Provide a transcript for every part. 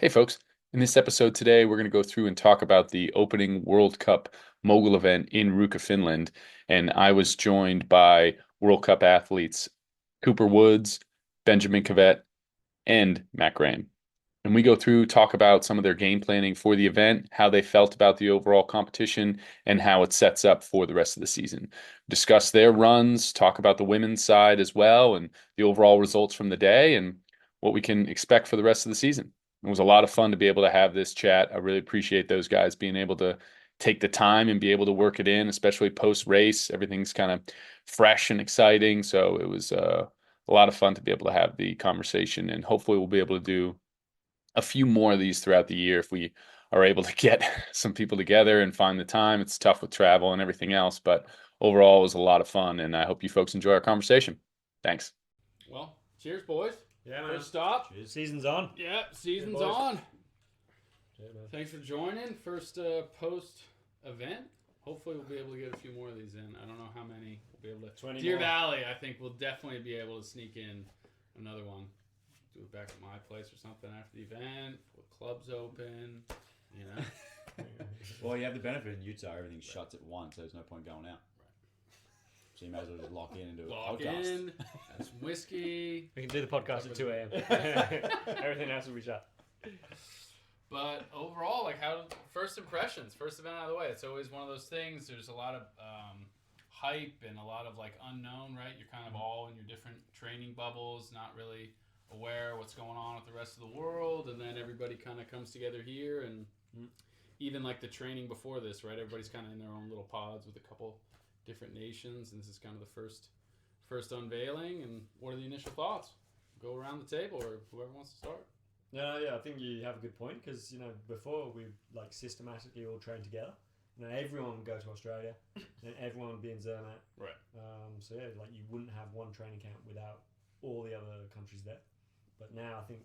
Hey, folks. In this episode today, we're going to go through and talk about the opening World Cup mogul event in Ruka, Finland. And I was joined by World Cup athletes Cooper Woods, Benjamin Cavet, and Matt Graham. And we go through, talk about some of their game planning for the event, how they felt about the overall competition, and how it sets up for the rest of the season. Discuss their runs, talk about the women's side as well, and the overall results from the day, and what we can expect for the rest of the season. It was a lot of fun to be able to have this chat. I really appreciate those guys being able to take the time and be able to work it in, especially post race. Everything's kind of fresh and exciting. So it was a lot of fun to be able to have the conversation, and hopefully we'll be able to do a few more of these throughout the year if we are able to get some people together and find the time. It's tough with travel and everything else, but overall it was a lot of fun, and I hope you folks enjoy our conversation. Thanks. Well, cheers, boys. Yeah, man. First stop. Cheers. Season's on. Yeah, season's Yeah, boys. on. Yeah, man. Thanks for joining. First post event. Hopefully we'll be able to get a few more of these in. I don't know how many we'll be able to. 20 Deer more. Valley, I think we'll definitely be able to sneak in another one. Do it back at my place or something after the event. With clubs open, you know. Well, you have the benefit in Utah, everything shuts at once, so there's no point going out. So you may as well just lock in and do Lock a podcast. in, have some whiskey. We can do the podcast at 2 a.m. Everything else will be shut. But overall, like, how first impressions, first event out of the way. It's always one of those things. There's a lot of hype and a lot of like unknown, right? You're kind of all in your different training bubbles, not really aware what's going on with the rest of the world, and then everybody kind of comes together here, and even like the training before this, right? Everybody's kind of in their own little pods with a couple different nations, and this is kind of the first unveiling. And what are the initial thoughts? Go around the table, or whoever wants to start. No, yeah, I think you have a good point because before we like systematically all trained together. Everyone would go to Australia, and everyone would be in Zermatt. Right. So yeah, like you wouldn't have one training camp without all the other countries there. But now I think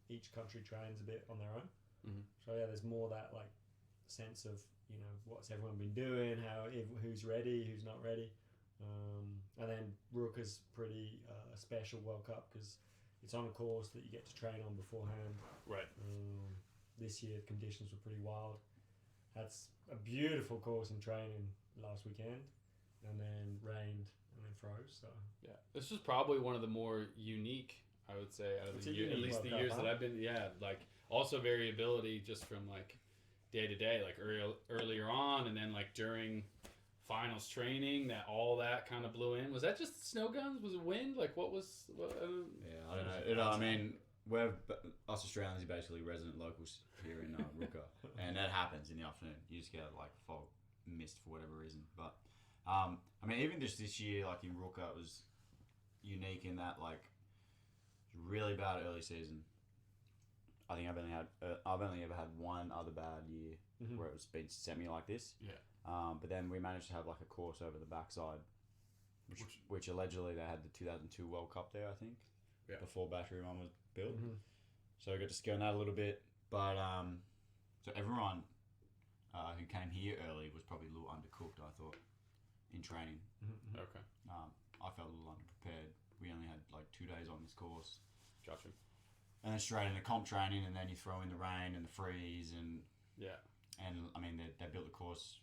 each country trains a bit on their own. Mm-hmm. So yeah, there's more that like sense of what's everyone been doing, who's ready, who's not ready, and then Ruka's pretty special World Cup because it's on a course that you get to train on beforehand. Right. This year conditions were pretty wild. That's a beautiful course in training last weekend, and then rained and then froze. So yeah, this was probably one of the more unique, I would say, out of the year, at least the years that I've been. Yeah, like also variability just from like day to day, like earlier on, and then like during finals training, that all that kind of blew in. Was that just snow guns? Was it wind? Like what was? Yeah, I don't know. I mean, us Australians are basically resident locals here in Ruka, and that happens in the afternoon. You just get like fog, mist for whatever reason. But I mean, even just this year, like in Ruka, it was unique in that like really bad early season. I think I've only ever had one other bad year where it's been semi like this. Yeah. But then we managed to have like a course over the backside, which allegedly they had the 2002 World Cup there, I think, before Battery Run was built. Mm-hmm. So I got to ski on that a little bit. But so everyone who came here early was probably a little undercooked, I thought, in training. Mm-hmm. Okay. I felt a little underprepared. We only had like 2 days on this course. Gotcha. And then straight into comp training, and then you throw in the rain and the freeze, and I mean they built the course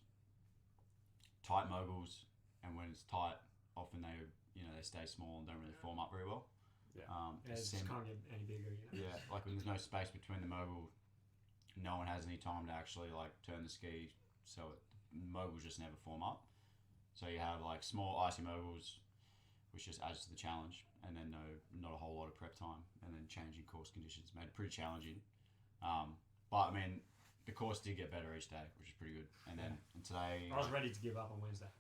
tight moguls, and when it's tight, often they stay small and don't really form up very well. Yeah, it just can't get any bigger. Yeah, like when there's no space between the mogul, no one has any time to actually like turn the ski, so moguls just never form up. So you have like small icy moguls, which just adds to the challenge, and then not a whole lot of prep time, and then changing course conditions made it pretty challenging. But I mean, the course did get better each day, which is pretty good. And then and today, I was ready to give up on Wednesday.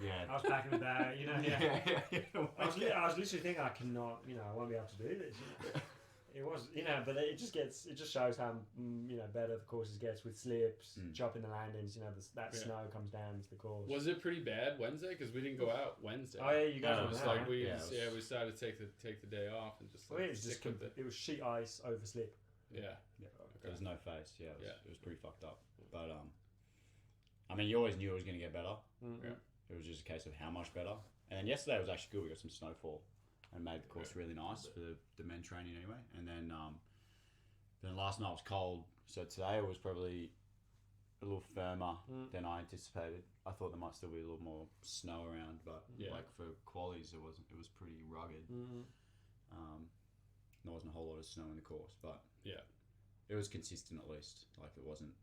Yeah, I was packing the bag. Yeah. I was literally thinking I cannot, I won't be able to do this. It was, but it just shows how better the courses gets with slips, chopping the landings. That snow comes down into the course. Was it pretty bad Wednesday? Because we didn't go out Wednesday. Oh yeah, you guys were like out, we decided to take the day off and just. It was just it was sheet ice over slip. Yeah. Okay. There was no face. Yeah, it was pretty fucked up. But I mean, you always knew it was going to get better. Mm-hmm. Yeah. It was just a case of how much better. And then yesterday was actually good. We got some snowfall and made the course really nice for the men training anyway. And then Then last night was cold, so today was probably a little firmer than I anticipated. I thought there might still be a little more snow around, but like for qualies, it wasn't. It was pretty rugged. There wasn't a whole lot of snow in the course, but it was consistent at least. Like it wasn't.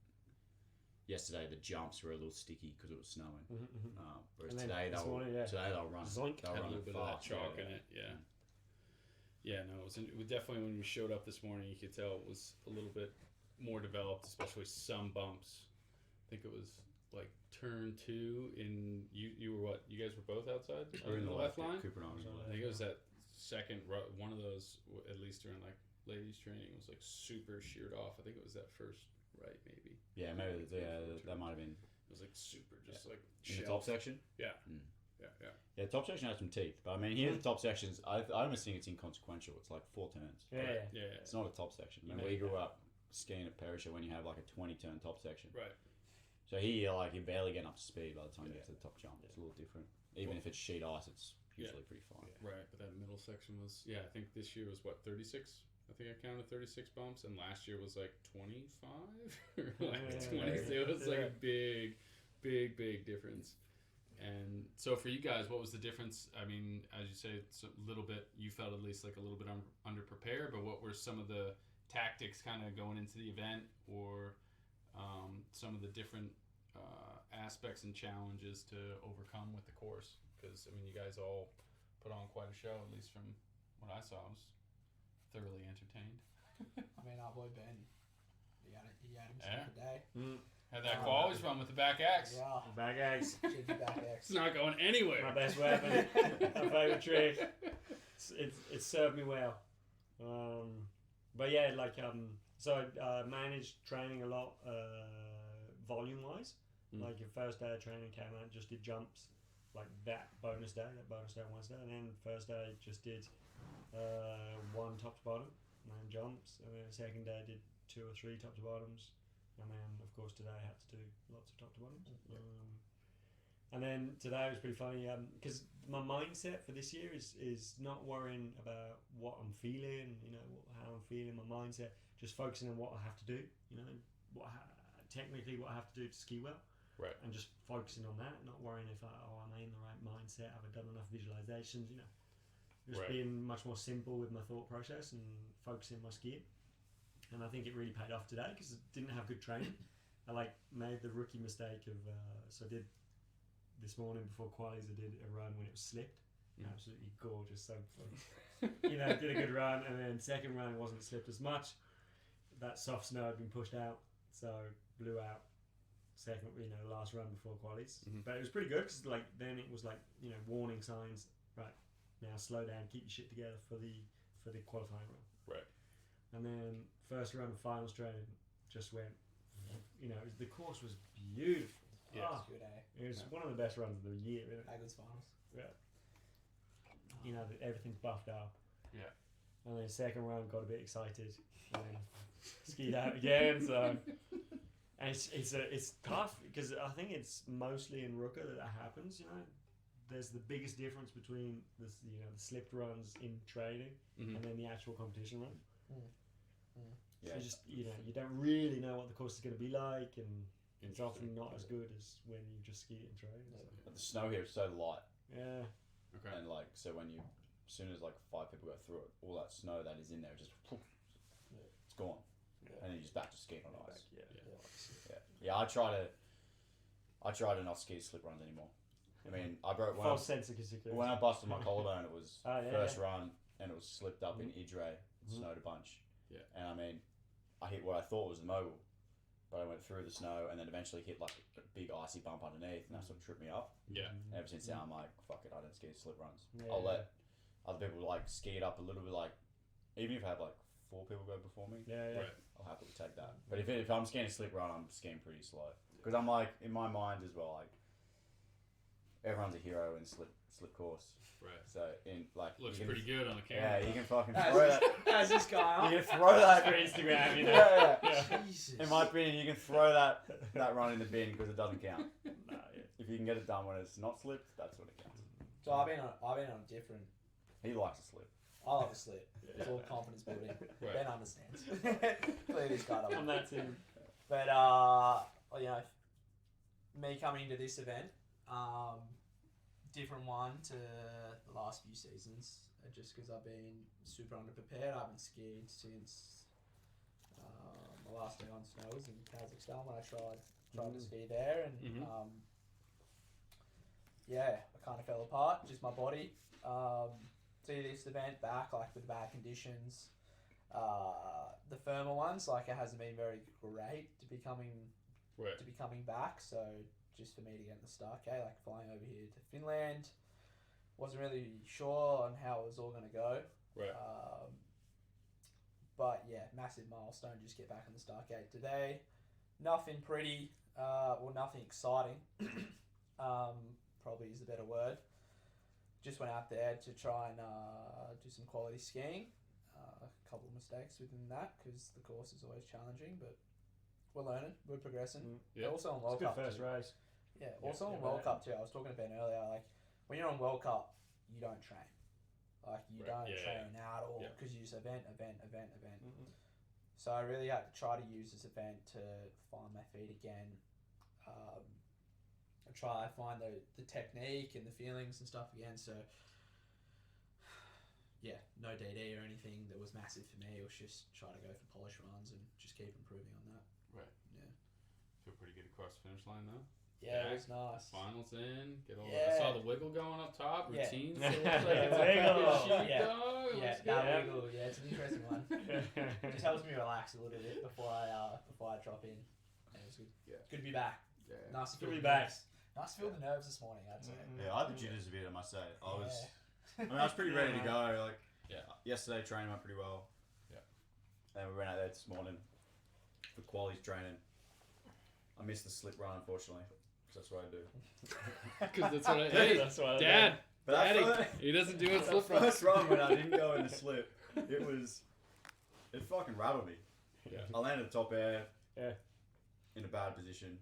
Yesterday the jumps were a little sticky because it was snowing. Whereas today they'll run. Zoink. They'll Had a run little it bit of that fast. chalk in it. Yeah, no, it was definitely when we showed up this morning, you could tell it was a little bit more developed, especially some bumps. I think it was like turn 2 in you were what? You guys were both outside We're in the left line. Cooper and I was I think it was that second one of those, at least during like ladies training, was like super sheared off. I think it was that first right maybe. Yeah, maybe that might have been. It was like super, just like In the top section. Yeah. Yeah, top section has some teeth, but I mean, here the top sections, I almost think it's inconsequential. It's like 4 turns. Yeah. It's not a top section. I mean, we grew up skiing at Perisher when you have like a 20-turn top section. Right. So here, you're barely getting up to speed by the time you get to the top jump. It's a little different. Even if it's sheet ice, it's usually pretty fine. Right, but that middle section was, I think this year was what, 36? I think I counted 36 bumps, and last year was like 25 or like 20. It was like a big difference. And so for you guys, what was the difference? I mean, as you say, it's a little bit, you felt at least like a little bit underprepared, but what were some of the tactics kind of going into the event, or some of the different aspects and challenges to overcome with the course? Because, I mean, you guys all put on quite a show, at least from what I saw. I was thoroughly entertained. I mean, our boy Ben, he had himself a day. Had that qualies run with the back axe. Yeah. Back axe. Cheeky back It's X. not going anywhere. My best weapon. My favourite trick. It served me well. But yeah, so I managed training a lot volume wise. Like your first day of training came out, just did jumps, like that bonus day Wednesday, and then first day just did one top to bottom, and then jumps, and then the second day did 2 or 3 top to bottoms, and then of course today I had to do lots of top to bottoms. And then today was pretty funny because my mindset for this year is not worrying about what I'm feeling, how I'm feeling, my mindset, just focusing on what I have to do, technically what I have to do to ski well. Right. And just focusing on that, not worrying if am I in the right mindset, have I done enough visualizations, just being much more simple with my thought process and focusing my skiing. And I think it really paid off today because I didn't have good training. I made the rookie mistake of so I did this morning before qualies, I did a run when it was slipped. Absolutely gorgeous. So did a good run, and then second run wasn't slipped as much. That soft snow had been pushed out, so blew out. Second, last run before qualies, but it was pretty good because then it was warning signs. Right, now slow down, keep your shit together for the qualifying run. Right. And then first run of finals training just went. The course was beautiful. Yeah, It's a good day. It was one of the best runs of the year. Agnes finals. Yeah. Everything's buffed up. Yeah. And then second run got a bit excited and then skied out again. So. And it's tough because I think it's mostly in Ruka that happens. There's the biggest difference between the slipped runs in training and then the actual competition run. Yeah. So you don't really know what the course is going to be like, and it's often not as good as when you just ski it in training. So. But the snow here is so light, Yeah. Okay. and so when as soon as 5 people go through it, all that snow that is in there just it's gone, and then you're just back to skiing on ice. Yeah, I try to not ski slip runs anymore. I mean, I broke one. False sense of security. When I busted my collarbone, it was first yeah. run, and it was slipped up in Idre. It snowed a bunch. Yeah. And I mean, I hit what I thought was the mogul, but I went through the snow and then eventually hit a big icy bump underneath, and that sort of tripped me up. Yeah. And ever since then, I'm like, fuck it, I don't ski slip runs. Yeah. I'll let other people ski it up a little bit, even if I have 4 people go before me. Yeah. Right. I'll happily take that. But if I'm skiing a slip run, I'm skiing pretty slow. Because I'm in my mind as well, everyone's a hero in slip course. Right. So Looks pretty good on the camera. Yeah, you can fucking throw that. How's this guy? You can throw that For Instagram, Yeah. Jesus. In my opinion, you can throw that run in the bin because it doesn't count. If you can get it done when it's not slipped, that's when it counts. So I've been on a different. He likes to slip. I love a slip. It's all confidence building. Right. Ben understands. Clearly, this guy On doesn't. that team. But you know, me coming into this event, different one to the last few seasons, just because I've been super underprepared. I haven't skied since my last day on snow was in Kazakhstan when I tried to ski there, and yeah, I kind of fell apart. Just my body. See this event back like with bad conditions. The firmer ones, like it hasn't been very great to be coming back. So just for me to get in the start, like flying over here to Finland, wasn't really sure on how it was all going to go. Right. But yeah, massive milestone. Just get back on the start gate today. Nothing pretty, well, nothing exciting. Probably is the better word. Just went out there to try and do some quality skiing. A couple of mistakes within that because the course is always challenging, but we're learning, we're progressing. Yeah. Also on It's World a good Cup first too. race. Yeah, also on yeah, World right. Cup too. I was talking to Ben earlier. Like when you're on World Cup, you don't train. Like you Right, don't yeah, train at all yeah. because you just event. So I really had to try to use this event to find my feet again. Try find the technique and the feelings and stuff again. So yeah, no DD or anything that was massive for me. It was just try to go for polish runs and just keep improving on that. Right. Yeah. Feel pretty good across the finish line though. Yeah, it was nice. Finals in. Get all. Yeah. I saw the wiggle going up top. Yeah. Routines. Yeah. It looks like it's Wiggle. a sheep Yeah. dog. It Yeah, looks that good. wiggle. Yeah, it's an interesting one. Just helps me relax a little bit before I drop in. Yeah, it was good. Yeah. Good to be back. Yeah. Nice to Good feel to be the back. nerves. Nice to feel the nerves this morning. I'd say. Yeah, I had the jitters a bit, I must say. I was Yeah. I was pretty ready to go. Like, Yeah. yesterday training went pretty well. Yeah. And we went out there this morning for qualities training. I missed the slip run, unfortunately, because that's what I do. Because that's what I. Hey, That's what I Dad. But that Daddy. first- He doesn't do it That slip run. first run when I didn't go in the slip, it fucking rattled me. Yeah. I landed top air. Yeah. In a bad position.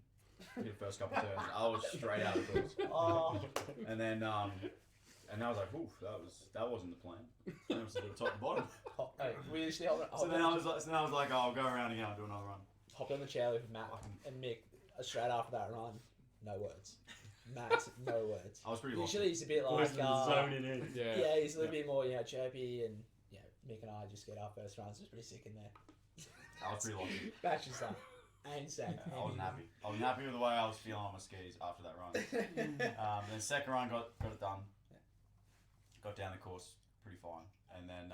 Hit the first couple of turns. I was straight out of the course. Oh, And then I was like, oof, that wasn't the plan. And it was to do top to bottom. hey, we usually So then I was like, oh, I'll go around again, I'll do another run. hopped on the chair with Matt and Mick straight after that run. No words. Matt, no words. I was pretty lucky. Usually he's a bit Boys like are zoning in. Yeah. yeah, he's a little bit more chirpy and Mick and I just get our first runs. It was pretty sick in there. I was pretty lucky. That's just like insane. Yeah, I wasn't happy. I wasn't happy with the way I was feeling on my skis after that run. Then second run got it done. Got down the course pretty fine. And then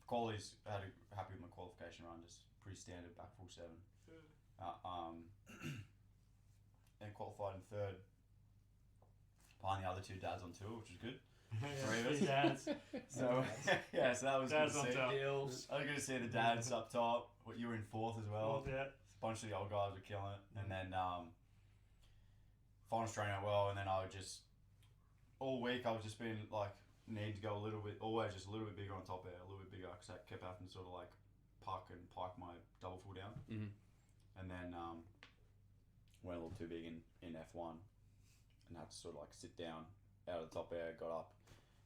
qualities, happy with my qualification run, just pretty standard back full 7. And qualified in third behind the other 2 dads on tour, which was good. Three of us. Dads. So yeah, so that was Dads good on to see. top. Deals. I was good to see the dads up top. What you were in 4th as well. Yeah. A bunch of the old guys were killing it, and then finals training went well, and then I would just all week I was just being like need to go a little bit, always just a little bit bigger on top air, a little bit bigger because I kept having to sort of like puck and pike my double full down, and then went a little too big in F1, and had to sort of like sit down out of the top air, got up,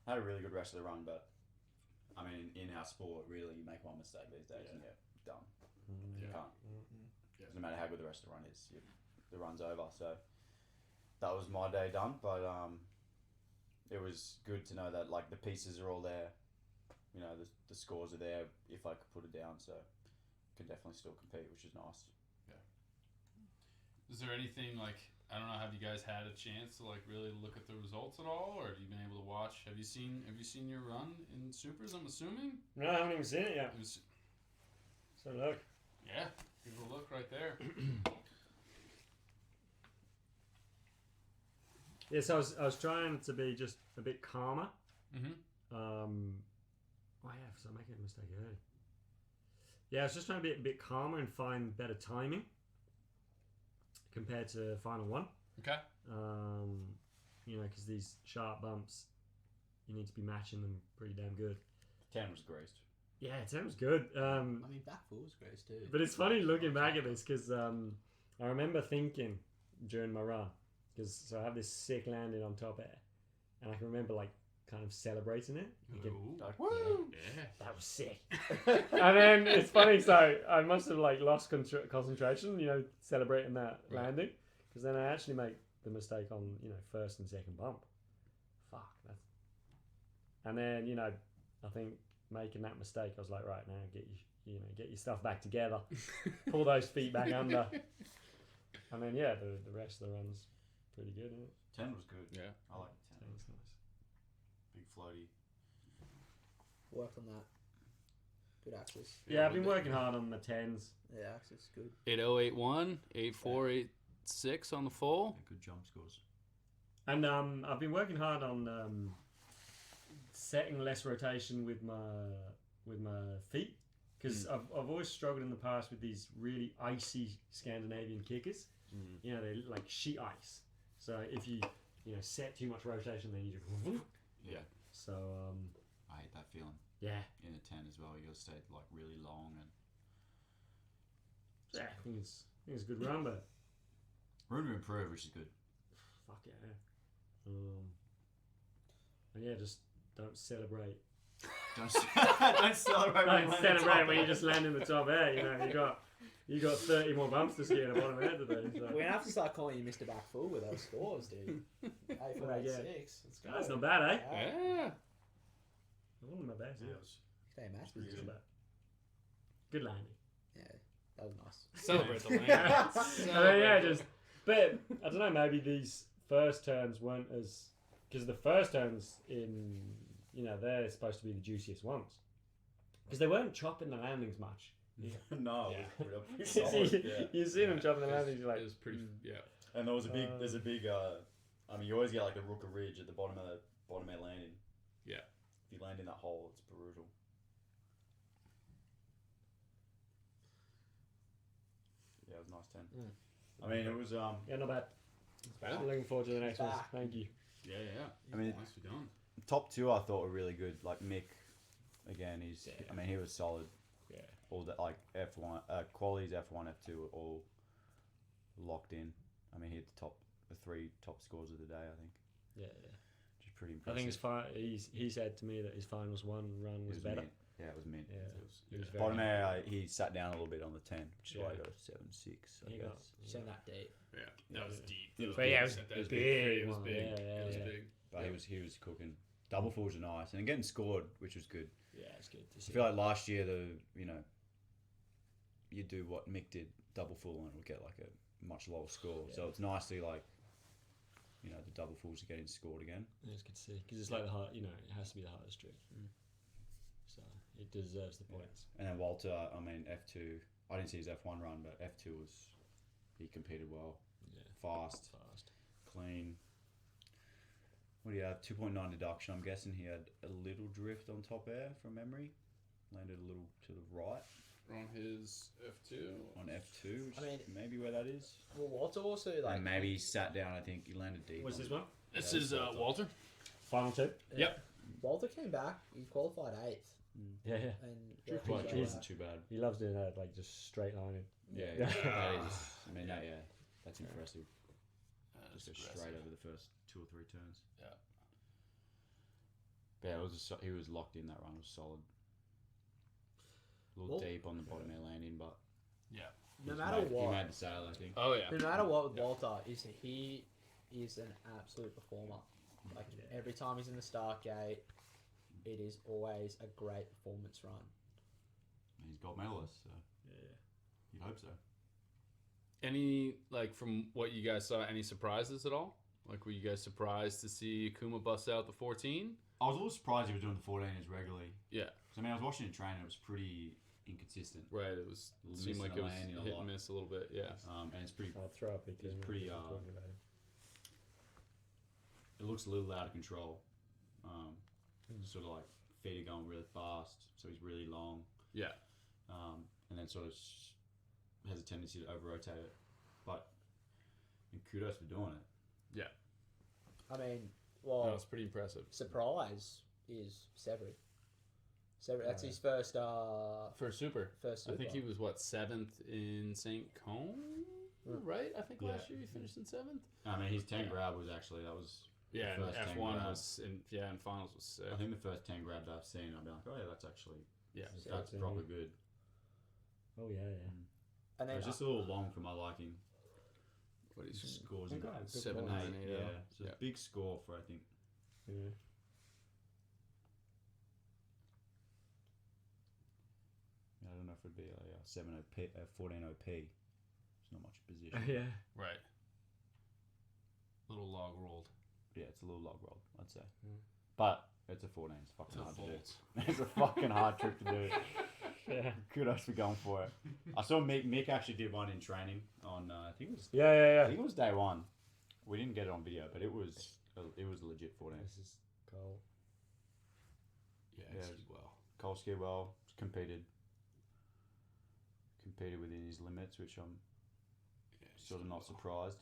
had a really good rest of the run, but I mean in our sport really you make one mistake these days and you're done. You can't. Doesn't matter how good the rest of the run is, the run's over. So that was my day done, but it was good to know that like the pieces are all there. You know, the scores are there if I could put it down, so could definitely still compete, which is nice. Is there anything like I don't know? Have you guys had a chance to like really look at the results at all, or have you been able to watch? Have you seen your run in supers? I'm assuming. No, I haven't even seen it yet. It was, So look. yeah, give it a look right there. Yes, I was trying to be just a bit calmer. Mm-hmm. Oh yeah, so I'm making a mistake early. Yeah, I was just trying to be a bit calmer and find better timing compared to final 1. Okay. You know, because these sharp bumps, you need to be matching them pretty damn good. 10 was greased. Yeah, 10 was good. I mean, back full was great too. But it's funny looking back at this because I remember thinking during my run, because so I have this sick landing on top air, and I can remember like kind of celebrating it. You can, Ooh. Woo! Yeah. that was sick. And then it's funny, so I must have like lost concentration, celebrating that Right. landing, because then I actually make the mistake on first and second bump. Fuck that. And then I think making that mistake, I was like, right now, get your stuff back together, pull those feet back under, and then the rest of the run's pretty good, isn't it? 10 was good. Yeah. I like 10. That's nice. Big floaty. Worked on that. Good axis. Yeah, I've been working hard on the tens. Yeah, axis good. 8081, 8486 on the full. Yeah, good jump scores. And I've been working hard on setting less rotation with my feet, because I've always struggled in the past with these really icy Scandinavian kickers. They're like sheet ice. So if you set too much rotation, then you just Yeah. So I hate that feeling. yeah, In a 10 as well, you got to stay like really long and I think it's a good run, but room to improve, which is good. fuck yeah. And yeah, just don't celebrate. Don't celebrate. Don't celebrate when you just land in the top air. You got 30 more bumps to ski in the bottom air today. So. We're gonna have to start calling you Mr. Back Full with those scores, dude. 8486. Let's go. That's not bad, eh? Yeah. One of my best. Yeah, Stay match Not position. bad. Good landing. Yeah, that was nice. Celebrate the land. I mean, but I don't know. Maybe these first turns weren't as, because the first turns in, they're supposed to be the juiciest ones, because they weren't chopping the landings much. no, Yeah. it was pretty solid. Yeah. You see them chopping the landings, you're like, It was pretty. Yeah. And there's a big. I mean, you always get like a Ruka ridge at the bottom of air landing. Yeah. If you land in that hole, it's brutal. Yeah, it was a nice 10. I mean, it was yeah, not bad. bad. I'm looking forward to the next one. Back. Thank you. Yeah. I mean, Nicely done. top two. I thought were really good. Like Mick, again, I mean, he was solid. Yeah. All that like F1 qualities, F1, F2 were all locked in. I mean, he hit the three top scores of the day. I think, Yeah. which is pretty I impressive. think he said to me that his finals one run was better. Mint. Yeah, it was mint. Yeah. It was, He was very bottom happy. air, he sat down a little bit on the 10, which is why Yeah. I got a 7.6. I He guess. got- Send that deep. Yeah. That was deep. It was But yeah, it was That big. It was one. big. Yeah, It was yeah. big. But he was cooking. Double fulls are nice, and getting scored, which was good. Yeah, it's good to I see. feel like last year you do what Mick did, double full, and it would get like a much lower score. So it's nice to the double fulls are getting scored again. Yeah, it's good to see, because it's like the hard. It has to be the hardest trick. So it deserves the points. And then Walter, I mean F2. I didn't see his F1 run, but F2 he competed well, Yeah, fast, clean. What do you have? 2.9 deduction. I'm guessing he had a little drift on top air from memory. Landed a little to the right On his F2. on F2, which I mean- is maybe where that is. Well, Walter also like. And maybe he sat down. I think he landed deep. What's on this it. one? This Yeah, is Walter. Walter. Final two. Yep. Walter came back. He qualified 8th, Yeah. and Drift yeah, was he good. wasn't too bad. He loves doing that, like just straight lining. Yeah, Yeah. that is. I mean, that's impressive. That's Just go aggressive. straight over the first 2 or 3 turns. Yeah. But yeah, he was locked in. That run was solid. A little Well- deep on the bottom air landing, but Yeah. no matter he what, made the sail. I think. Oh yeah. no matter what with Walter, he is an absolute performer. Like every time he's in the start gate, it is always a great performance run. He's gold medalist, so Yeah. you'd hope so. Any from what you guys saw, any surprises at all? Like, were you guys surprised to see Kuma bust out the 14? I was a little surprised he was doing the 14s regularly. Yeah. 'Cause, I mean, I was watching him train and it was pretty inconsistent. Right. It was. It Missing seemed like the it was landing a hit lot. and miss a little bit. Yeah. And it's pretty. I'll throw up a picture. It's pretty, talking about it. It looks a little out of control. Sort of like feet are going really fast, so he's really long. Yeah. And then sort of has a tendency to over rotate it. But kudos for doing it. I mean, That well, was pretty impressive. surprise is Severy. That's his first For super. first I super. think he was what, 7th in St. Cone, right? I think last year he finished in 7th. I mean, his 10 grab was actually that was Yeah, The and first 10 F1 grabs. was in finals was sick. I think the first 10 grabs I've seen, I'll be like, oh yeah, that's actually Yeah. that's proper good. Oh yeah. And then It's just a little long for my liking. What His he's scores He in got a good 7, ball. 9, 8. yeah, Yeah. it's a big score for I think. Yeah. I don't know if it'd be a 7-0p, a 14-0p. It's not much position. Yeah. Right. Little log rolled. Yeah, it's a little log roll, I'd say. Mm. But it's a 14. It's fucking To hard to fold. do. It's a fucking hard trick to do. Yeah. Kudos for going for it. I saw Mick actually did one in training on I think it was Yeah. I think it was day one. We didn't get it on video, but it was a legit 14. This is Cole. Yeah, Yeah. he did well. Cole skied well, competed within his limits, which I'm Yeah, he sort of skied not well. surprised.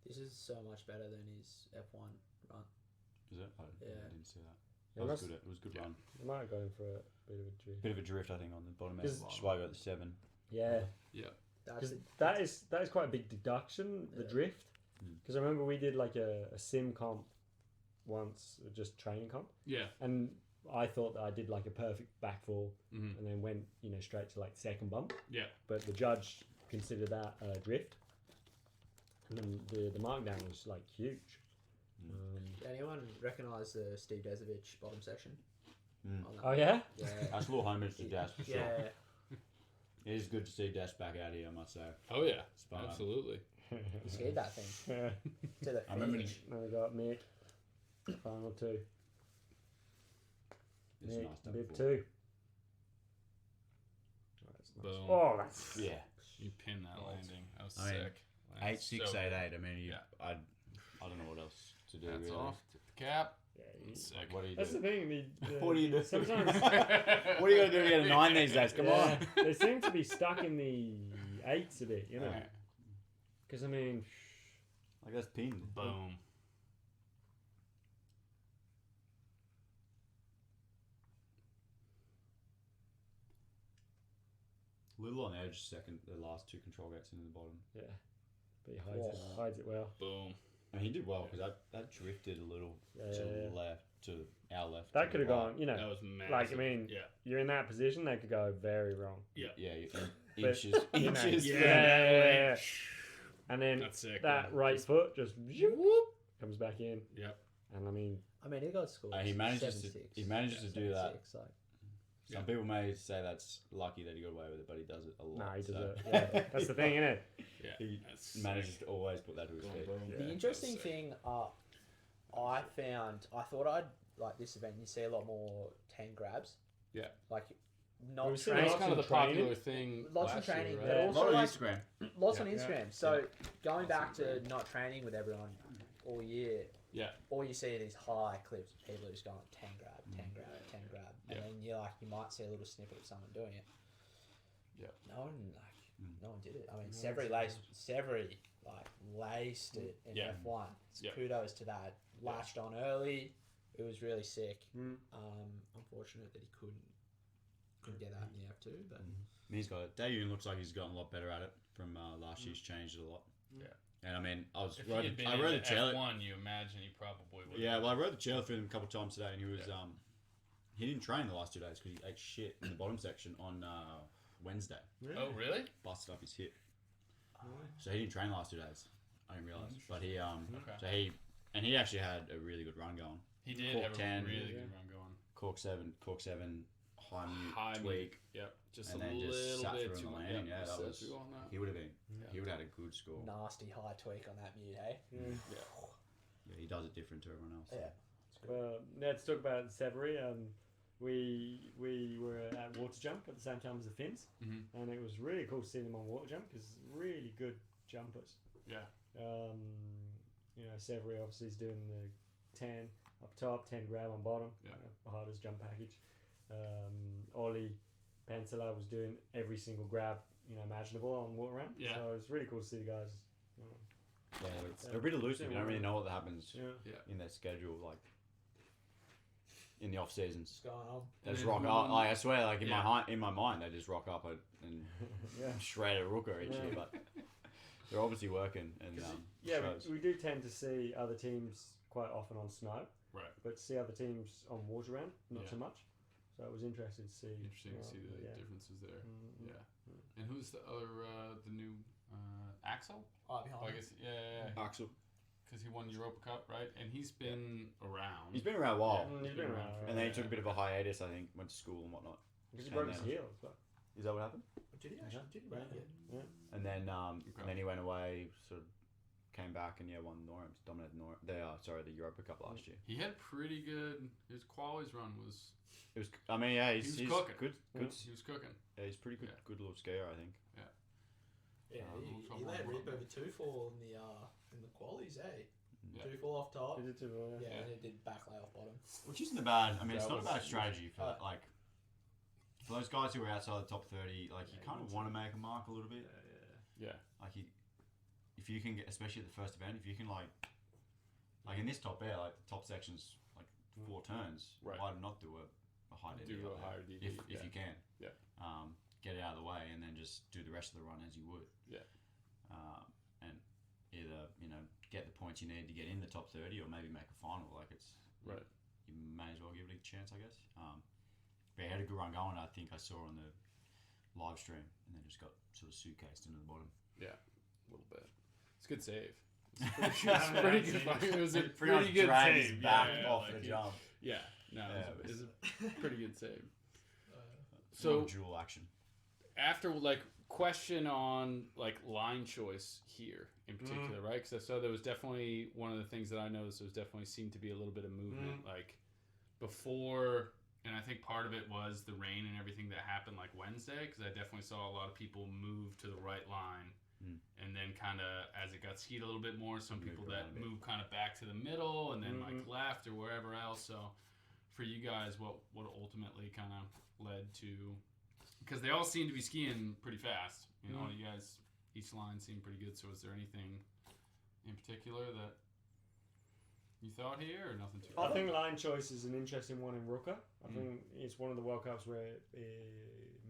this is so much better than his F1 run. Is it? I Yeah. didn't see that. Yeah, That was that's- good. It was a good Yeah. run. I might have got him for a bit of a drift. Bit of a drift, I think, on the bottom end. Because- Which is why I got the 7. Yeah. That's Because it. that is quite a big deduction, the Yeah. drift. Mm. Because I remember we did like a sim comp once, just training comp, Yeah. and I thought that I did like a perfect backfall, Mm-hmm. and then went straight to like second bump. Yeah. But the judge considered that drift, and then the markdown was like huge. Did anyone recognise the Steve Desovich bottom section? Mm. On that? Oh yeah. Yeah. That's a little homage to Dash for sure. Yeah. It is good to see Dash back out here, I must say. Oh yeah. Spun up. Absolutely. He skied that thing Yeah. to the I remember finish. Then we got Mick, final 2. It's Mick, nice to have bib a 2. Boom. Oh, that's Yeah. You pinned that landing. That was I mean, sick. 8, 6, So- 8, 8. I mean, Yeah. I don't know what else to do. That's really. off. Tip the cap. yeah. That's sick. Like, what do you That's the do? thing. What do you do? Sometimes What are you gonna do to get a 9 these days? Come on. they seem to be stuck in the 8s a bit, you know. Alright. Because I mean, Like that's pinned. Boom. Little on edge, the last 2 control gates into the bottom. yeah, but he hides it well. Boom. And he did well because that drifted a little Yeah, to yeah, the yeah. left, to our left. That to could the have right. gone, you know, That was massive. like I mean, Yeah. you're in that position, that could go very wrong. Yeah, But, inches, you know, inches. yeah. And then That's sick. that man. right foot just whoop, comes back in, Yep. and I mean, He got scores. He manages to 7-6, he manages to do that. 7-6, like, Some people may say that's lucky that he got away with it, but he does it a lot. nah, he does so. it. Yeah, that's the thing, isn't it? Yeah. He That's manages sick. to always put that to his Boom, feet. boom. Yeah. The interesting That's sick. thing I thought I'd like this event. You see a lot more 10 grabs. Yeah. Like not We've seen That's training, lots kind of of the popular training. thing. lots of last year, training, right? but Yeah. A also lot on like Instagram. lots on Yeah. Instagram. So going back Awesome. to not training with everyone all year. Yeah. All you see are these highlight clips of people just going 10 grab, 10 grab, 10 grab, and Yeah. then you might see a little snippet of someone doing it. Yeah. No one no one did it. I mean, Severy laced it in Yeah. F1. So Yeah. kudos to that. Latched on early. It was really sick. Mm. Unfortunate that he couldn't get that in the F2, but He's got it. Dayoon looks like he's gotten a lot better at it from last year's. Changed it a lot. Yeah. And I mean, I If he had been I rode in the chair. F1, you imagine he probably would. Yeah, well, I rode the chair with him a couple of times today, and he was Yeah. he didn't train the last 2 days because he ate shit in the bottom section on Wednesday. Oh, really? Busted up his hip, so he didn't train the last 2 days. I didn't realize, but he Okay. he actually had a really good run going. He did Cork have a 10, really yeah. good run going. Cork 7, high mute High tweak. Yep. Just And a then just little sat bit through on too the much. landing. Yeah, just that sat was. through on that. He would have been. Yeah. He would have had a good score. nasty high tweak on that mute, hey? Yeah, he does it different to everyone else. Yeah. Well, let's talk about Severy. We were at water jump at the same time as the Finns, Mhm. and it was really cool seeing them on water jump because really good jumpers. Yeah. Severy obviously is doing the 10 up top, 10 grab on bottom, Yeah. hardest jump package. Ollie Pencila was doing every single grab imaginable on water ramp. Yeah. So it's really cool to see the guys. Yeah, they're a bit elusive. You don't really know what happens Yeah. in their schedule, like in the off seasons. What's going on? They just And rock then up. one- Like, I swear, like in Yeah. my mind, they just rock up and Yeah. shred a Ruka each Yeah. year. But they're obviously working and Yeah, shows. we do tend to see other teams quite often on snow, Right. but see other teams on water round, not Yeah. so much. So it was interesting to see. Interesting to see the differences there. Mm-hmm. Yeah. And who's the other, the new Axel? Oh, Oh, behind I him. guess, yeah. Axel. Because he won Europa Cup, right? And he's been around. He's been around a while. He's been around. And then he took a bit of a hiatus, I think, went to school and whatnot. Because he broke his And then- heel as well. Is that what happened? Did he actually? Did he break it? Yeah. And then Okay. and then he went away, sort of came back and won Norams, dominated the Europa Cup last year. He had pretty good. His qualities run was. It was, I mean, yeah, he's cooking. good. He was cooking. Yeah, he's pretty good. Yeah. Good little skier, I think. Yeah, we'll he trouble let him rip on over 2-4 in the qualies, eh? Yeah. 2-4 off top. Did it too, Yeah, Yeah. and it did back lay off bottom. Which isn't a bad. I mean, it's That not a was- bad strategy for Uh, like for those guys who are outside the top 30. Like you Yeah, kind you of need want to make a mark a little bit. Yeah. Like if you can get, especially at the first event, if you can like in this top air, like the top section's like 4 turns. Right. Why not do a high DD Do up a there? higher DD. if you can. Yeah. Get it out of the way and then just do the rest of the run as you would. Yeah. And either get the points you need to get in the top 30 or maybe make a final. Like it's Right. You may as well give it a chance, I guess. But he had a good run going. I think I saw on the live stream, and then just got sort of suitcased into the bottom. Yeah. A little bit. It's a good save. It's pretty good. It was a Pretty pretty much good dragged save. his back yeah, off like the it- jump. Yeah. No, Yeah, it was a pretty good save. So So dual action. after question on line choice here in particular, right? Because I saw there was definitely one of the things that I noticed was definitely seemed to be a little bit of movement before, and I think part of it was the rain and everything that happened Wednesday, because I definitely saw a lot of people move to the right line, and then kind of as it got skied a little bit more, some people Moved around that a bit. moved kind of back to the middle and then left or wherever else. So for you guys, what ultimately kind of led to, because they all seem to be skiing pretty fast. All you guys, each line seemed pretty good. So is there anything in particular that you thought here, or nothing too? I think line choice is an interesting one in Ruka. I think it's one of the World Cups where it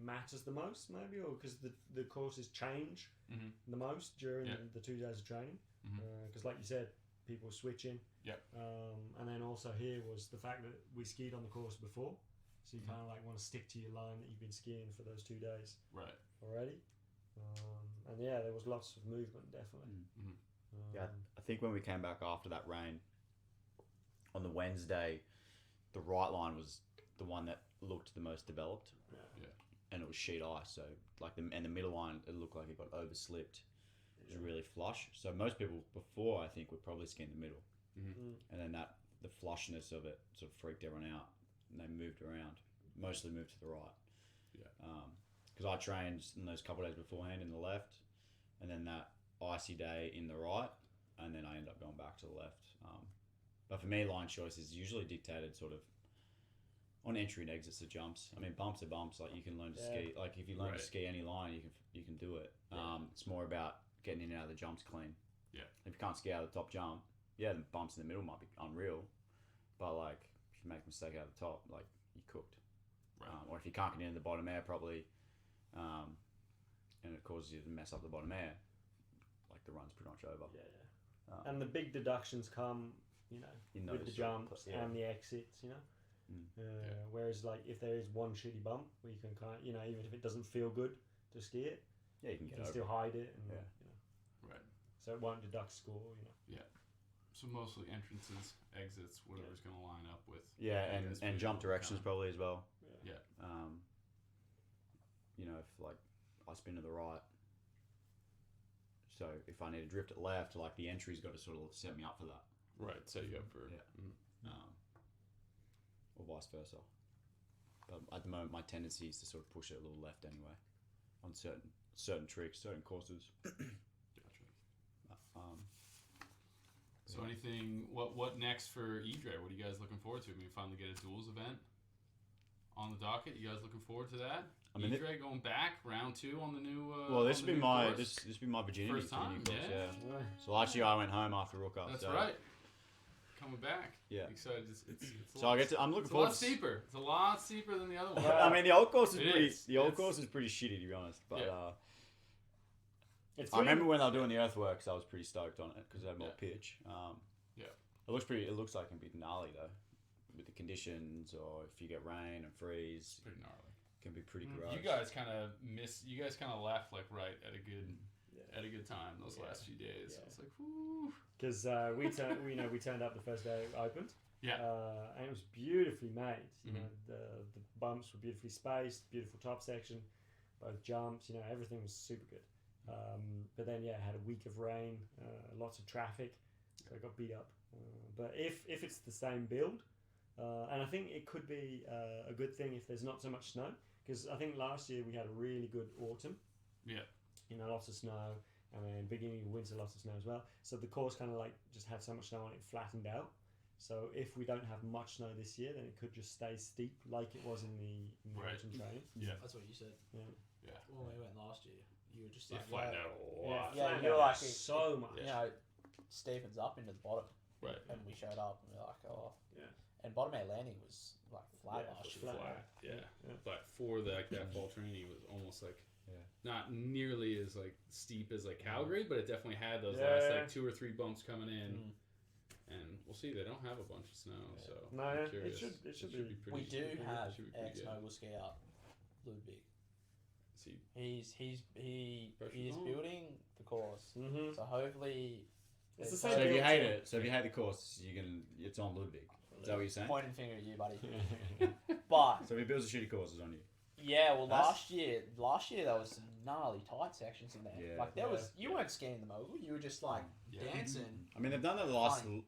matters the most, maybe, or because the courses change the most during the 2 days of training. Because, like you said, people switching. Yep. And then also here was the fact that we skied on the course before, so you kind of want to stick to your line that you've been skiing for those 2 days Right. already. And yeah, there was lots of movement, definitely. Yeah, I think when we came back after that rain on the Wednesday, the right line was the one that looked the most developed. Yeah. And it was sheet ice, so the middle line, it looked like it got overslipped. It was really flush. So most people before, I think, would probably ski in the middle, and then the flushness of it sort of freaked everyone out, and they moved around. Mostly moved to the right. Yeah. Because I trained in those couple of days beforehand in the left, and then that icy day in the right, and then I ended up going back to the left. But for me, line choice is usually dictated sort of on entry and exits of jumps. I mean, bumps are bumps. You can learn to ski. If you learn to ski any line, you can do it. It's more about getting in and out of the jumps clean. Yeah. If you can't ski out of the top jump, the bumps in the middle might be unreal, but if you make a mistake out of the top, you're cooked. Right. Or if you can't get into the bottom air properly, and it causes you to mess up the bottom air, the run's pretty much over. And the big deductions come, In with the those jumps yeah. and the exits, Whereas if there is one shitty bump where you can even if it doesn't feel good to ski it, Yeah, you can you get can over still it. hide it, and Right. so it won't deduct score. So mostly entrances, exits, whatever's going to line up with. Yeah, you guys and being jump able to directions kinda- probably as well. Yeah. If I spin to the right, so if I need to drift it left, the entry's got to sort of set me up for that, Right. Set you up for. Yeah. Or vice versa. But at the moment, my tendency is to sort of push it a little left anyway, on certain tricks, certain courses. Gotcha. Um, So anything? What next for Idre? What are you guys looking forward to? I mean, finally get a duels event on the docket. You guys looking forward to that? I mean, Idre going back round 2 on the new. well, this on would the be new my course? this would be my virginity First to the new time, course, yeah. So last year I went home after Ruka. That's so, right. Coming back. Yeah. Excited. It's a So lot, I'm looking it's a forward lot to steeper. It's a lot steeper than the other one. I mean, the old course is It pretty. is. The old It's- course is pretty shitty, to be honest. But Yeah. It's I pretty- remember when they were doing the earthworks, I was pretty stoked on it because they had more Yeah. pitch. Yeah. It looks pretty. It looks like it can be gnarly though, with the conditions, or if you get rain and freeze, It's pretty gnarly. it can be pretty gross. You guys kind of left like right at a good Yeah. at a good time those Yeah. last few days. Yeah. It's like, whoo. Because we turned up the first day it opened. Yeah. And it was beautifully made. You Mhm. know, the bumps were beautifully spaced, beautiful top section, both jumps. You know, everything was super good. But then it had a week of rain, lots of traffic, so it got beat up. But if it's the same build, and I think it could be a good thing if there's not so much snow, because I think last year we had a really good autumn. Yeah. You know, lots of snow, and then beginning of winter, lots of snow as well. So the course kind of like just had so much snow on it, flattened out. So if we don't have much snow this year, then it could just stay steep like it was in the Right. autumn training. Yeah. That's what you said. Yeah. Yeah. When we went last year, you were just It like, flattened yeah, out a lot. Yeah, flattened you're out like so much. you know, steepens up into the bottom, Right. and we showed up and we're like, oh, Yeah. And bottom air landing was like flat Yeah, last year. flat. Flat. Yeah. Yeah. But for that fall training, it was almost like Yeah. not nearly as like steep as like Calgary, but it definitely had those Yeah. last like 2 or 3 bumps coming in. Mm. And we'll see. They don't have a bunch of snow, so No, I'm it curious. should be. pretty. We do it have should be pretty ex good. Mogul skier Ludwig. See, He Pressure is on. building the course, Mm-hmm. so hopefully. It's the there's same So if you build hate too. it, so if you hate the course, it's on Ludwig. Is that what you're saying? Pointing finger at you, buddy. But So if he builds a shitty course, it's on you. yeah, well, That's- last year there was some gnarly tight sections in there. Yeah. Like there Yeah. was, you weren't scanning the Mogul, you were just like Yeah. dancing. I mean, they've done that the last. Fine.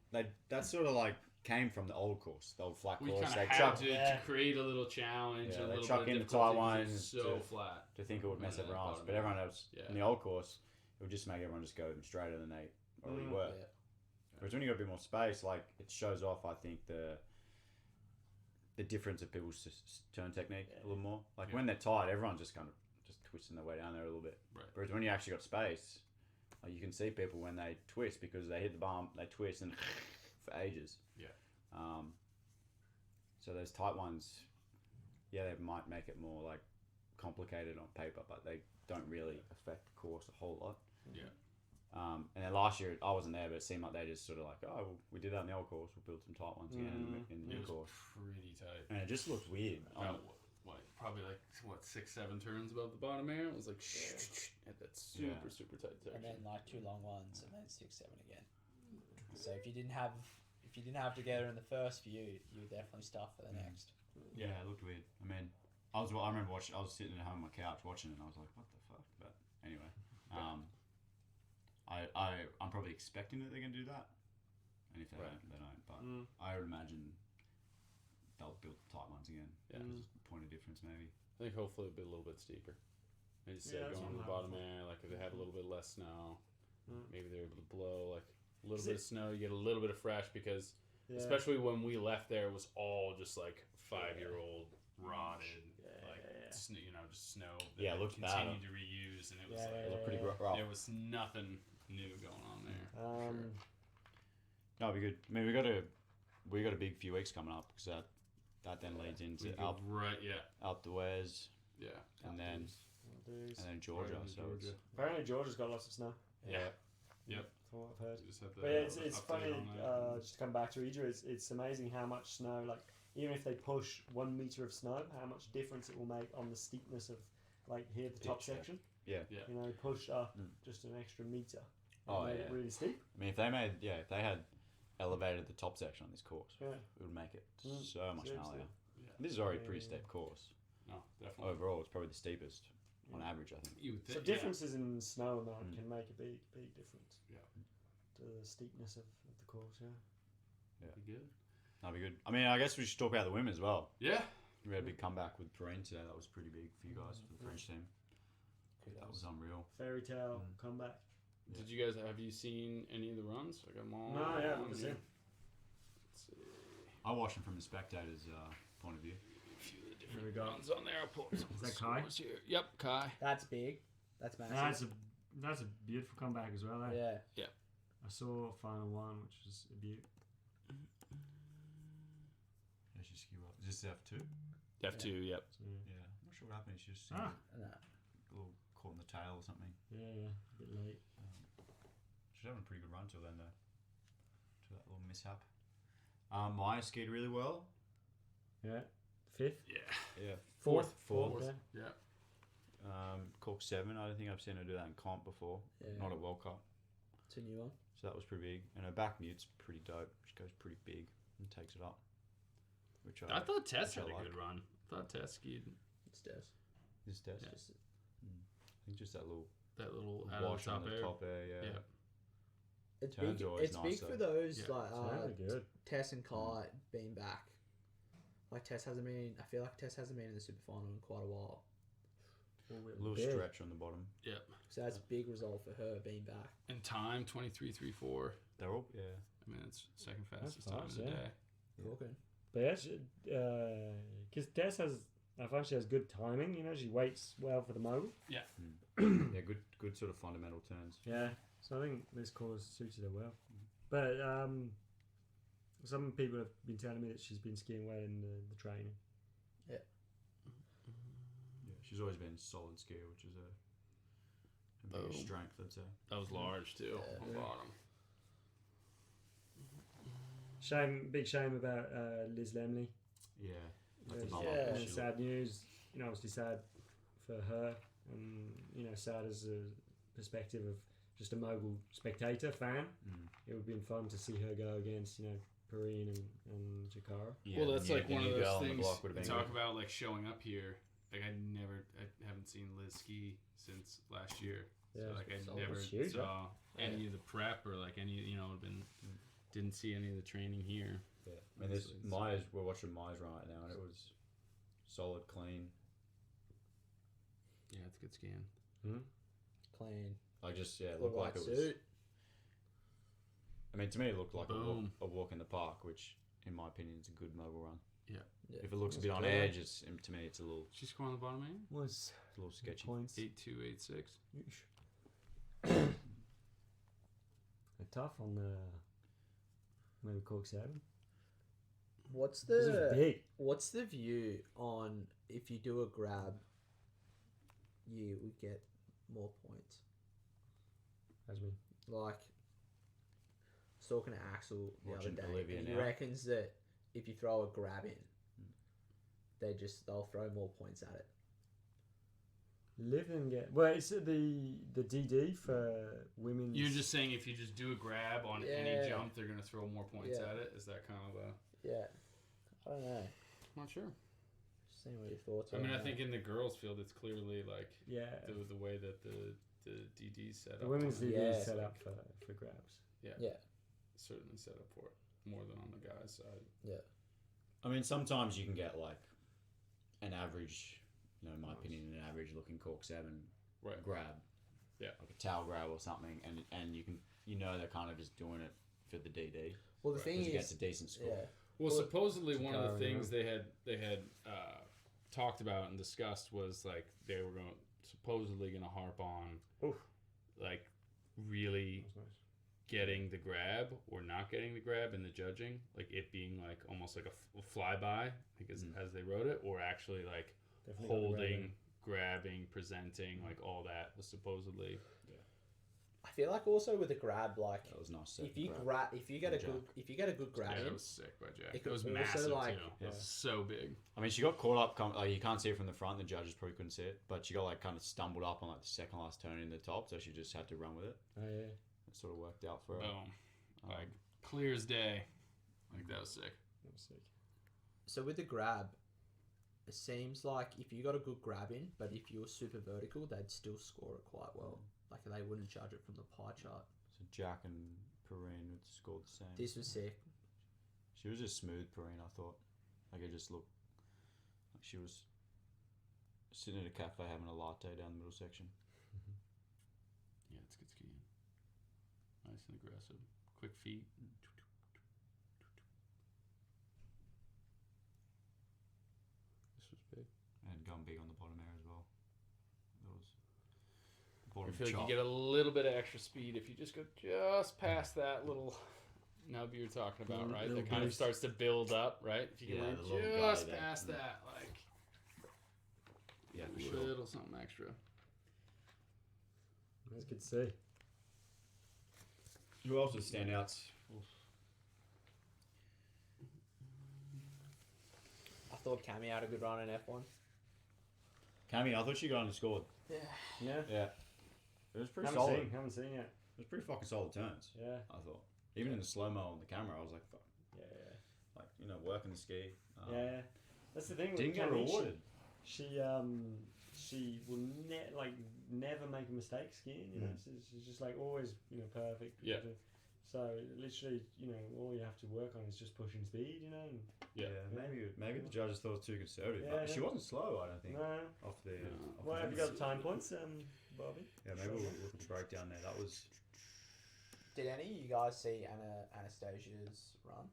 That sort of like came from the old course, the old flat we course. kind They of had chuck to create a little challenge, Yeah, a they little chuck bit in of the tight difficulty 'cause it's ones so to- flat. to think it would mess Yeah, everyone else, bottom but everyone else Yeah. in the old course, it would just make everyone just go even straighter than they already Mm. were. Yeah. Whereas when you got a bit more space, like it shows off, I think the difference of people's turn technique a little more. Like Yeah. when they're tight, everyone's just kind of just twisting their way down there a little bit. Right. Whereas when you actually got space, like you can see people when they twist because they hit the bump, they twist and for ages. Yeah. So those tight ones, yeah, they might make it more like complicated on paper, but they don't really affect the course a whole lot. Yeah. And then last year I wasn't there, but it seemed like they just sort of like, oh, well, we did that in the old course. We'll build some tight ones again in the It new was course, pretty tight. and it just looked weird. About, probably like 6-7 turns above the bottom air. It was like at that super tight section. And then like 2 long ones, and then 6-7 again. So if you didn't have together in the first few, you were definitely stuffed for the next. Yeah, it looked weird. I mean, I remember watching. I was sitting at home on my couch watching it, and I was like, what the fuck? But anyway, I'm probably expecting that they're gonna do that, and if they don't, they don't. But I would imagine they'll build the tight ones again. Yeah. Just a point of difference maybe. I think hopefully it'll be a little bit steeper. I just said Yeah, that's going to what the I'm bottom hoping air, like if they had a little bit less snow, Mm. maybe they're able to blow like a little Is bit it- of snow. You get a little bit of fresh because, Yeah. especially when we left there, it was all just like 5-year-old rotted, like Yeah. you know, just snow. That Yeah, it they looked bad. continued to reuse, and it was Yeah, like yeah, It looked pretty rough. there was nothing new going on there. Um, No, it'd be good. I mean, we got a big few weeks coming up because that then leads We into go Alpe right, d'Huez yeah, and then Georgia. Right into So it's, apparently Georgia's got lots of snow, yeah. from what I've heard. We just had the But yeah, it's update funny, on that. just to come back to Idra, it's amazing how much snow, like, even if they push 1 meter of snow, how much difference it will make on the steepness of, like, here, the top Pitch, yeah. section. Yeah. Yeah. You know, push up Mm. just an extra meter. Oh, made yeah. it really steep. I mean, if they had elevated the top section on this course, Yeah. it would make it Mm, so much seriously. gnarlier. Yeah. This is already a pretty Yeah. steep course. No, definitely. Overall, it's probably the steepest on Yeah. average, I think. You would So think, differences in snow amount Mm. can make a big difference. Yeah. To the steepness of the course, yeah. yeah. Be good. That'd be good. I mean, I guess we should talk about the women as well. Yeah. We had a big comeback with Perrine today. That was pretty big for you guys, for the French team. That was unreal. Fairy tale Mm. comeback. Did you guys have you seen any of the runs? I got them all. No, yeah, on let's here. see. Let's see. I watched them from the spectators' point of view. A few of the Here different we go. runs on there. I'll pull up some Is of the that Kai? scores here. Yep, Kai. That's big. That's massive. That's a beautiful comeback as well, eh? Yeah. I saw final one, which was a beaut. Yeah, she skew up. Is this F2? F2. Yep. So, Yeah. I'm not sure what happened. She just Ah. No. a little caught in the tail or something. Yeah, a bit late. She's having a pretty good run till then though. To that little mishap. Maya skied really well. Yeah, 5th, Yeah. 4th. Fourth. Yeah. Cork 7. I don't think I've seen her do that in comp before. Yeah. Not at World Cup. It's a new one. So that was pretty big. And her back mute's pretty dope. She goes pretty big and takes it up. Which I thought Tess which had I a like. good run. I thought Tess skied It's Des. This test. Yeah. Just, I think just that little that little out of wash the on top the air. top air. Yeah. Yeah. it's Turns big. are always It's nice, big though. for those Yeah. It's really good. Tess and Kai being back. Like Tess hasn't been. I feel like Tess hasn't been in the super final in quite a while. A little Big. stretch on the bottom. So that's a big result for her being back. In time, 23:34. They're all I mean, it's second That's fastest time fast, of the yeah. day. Cooking. But yeah, because Tess has, I find she has good timing. You know, she waits well for the mogul. yeah, good sort of fundamental turns. Yeah, so I think this course suited her well. But some people have been telling me that she's been skiing well in the training. Yeah, she's always been solid skier, which is a big Boom. strength, I'd say. That was large too Yeah. on bottom. Big shame about Liz Lemley. Yeah, that's a There's, bummer. Yeah. there's sad news. You know, obviously sad for her, and you know, sad as a perspective of just a mogul spectator fan. It would have been fun to see her go against, you know, Perrine and Jakara. Yeah, Well, that's the like new one of girl those on the things. block would have You been talk good. about like showing up here. Like I haven't seen Liz ski since last year. Yeah, So like I so never it's huge, saw any of the prep or like any, you know, didn't see any of the training here. Yeah. I mean, this Maya's. We're watching Maya's right now, and it was solid, clean. Yeah, it's good skiing. Clean. I just it The looked like white it was. suit. I mean, to me, it looked like Boom. a walk in the park, which, in my opinion, is a good mogul run. Yeah. Yeah. If it looks a That's bit on good. edge, it's to me, it's a little She scored on the bottom eight. Was sketchy. points. 8.286. They're tough on the maybe Cork 7. What's This is the big. What's the view on if you do a grab, you would get more points? As we Like, I was talking to Axel the Watching other day, Olivia and he now. reckons that if you throw a grab in, they'll throw more points at it. live and get well. It's the DD for women's. You're just saying if you just do a grab on any Yeah. jump, they're gonna throw more points Yeah. at it. Is that kind of a? Yeah, I don't know. I'm not sure. Just seeing what your thoughts are. I mean, on I that. think in the girls' field, it's clearly like yeah. the way that the DD set up. The women's on it. DD Yeah. is set up for grabs. Certainly set up for it more than on the guys' side. I mean, sometimes you can get like an average, in my opinion, an average looking Cork 7 Right. grab. Yeah. Like a towel grab or something, and you can, they're kind of just doing it for the DD. Well, the Right, thing Because it gets is, a decent score. yeah, Well, Well, supposedly one of the Jakara, things they had talked about and discussed was like they were supposedly going to harp on Oof. like really That's nice. getting the grab or not getting the grab in the judging, like it being like almost like a flyby because as they wrote it, or actually like Definitely got the grab holding, in. grabbing, presenting, like all that was supposedly. I feel like also with a grab, like That was nice. if you get a good grab Yeah, in, it was sick by Jack. It It could was also, massive like- too. It Yeah. was so big. I mean, she got caught up. You can't see it from the front. The judges probably couldn't see it, but she got like kind of stumbled up on like the second last turn in the top, so she just had to run with it. Oh yeah. It sort of worked out for her. Boom. Um, Like clear as day. Like that was sick. That was sick. so with the grab, it seems like if you got a good grab in, but if you were super vertical, they'd still score it quite well. Like they wouldn't judge it from the pie chart. So Jack and Perrine had scored the same. This was sick. She was just smooth, Perrine, I thought. Like it just looked like she was sitting at a cafe having a latte down the middle section. Yeah, it's good skiing. Nice and aggressive. Quick feet. This was big. And gone big on the bottom air as well. That was I bottom feel like chop. you get a little bit of extra speed if you just go just past that little nub you're talking about, Little- right? little That kind of boost. starts to build up, right? If you can Yeah, lean the little guy just there. past that, like Yeah, for a sure. little something extra. That's good to see. Who else was standouts? I thought Cammy had a good run in F1. Cammy, I thought she got on and scored. Yeah. Yeah. Yeah. It was pretty Haven't solid. seen, haven't seen yet. It was pretty fucking solid turns. Yeah. I thought. Even in the slow mo on the camera, I was like, fuck. Yeah. Like, you know, working the ski. Yeah. That's the thing. Didn't with get Cammy, rewarded. She will never make a mistake skiing. You know, she's just like always, perfect. Yeah. So literally, all you have to work on is just pushing speed. And Yeah. Maybe the judges thought it was too conservative. Yeah, but she yeah. wasn't slow, I don't think. no. Off the. Off Well, the have you got the time points, Bobby? Yeah, maybe we'll look at the breakdown there. That was. Did any of you guys see Anastasia's run?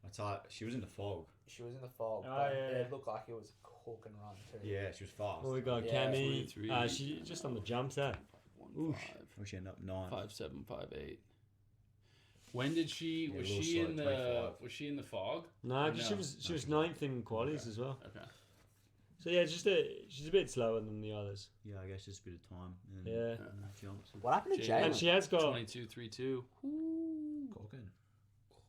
I tell you, she was in the fog. She was in the fog, Oh, but yeah. it looked like it was a cork and run too. Yeah, she was fast. Well, we got Yeah, Cammy. 23. She just on the jumps there. 1 We should end up 9. 5 7 5 8. When did she? Yeah, Was a little she slow, in the? 25. Was she in the fog? No, because No. she was ninth in qualies as well. Okay. So yeah, she's a bit slower than the others. Yeah, I guess just a bit of time. And, Yeah. and jumps. What happened to Jalen. Jalen? And she has got. 22 3 2. Corking.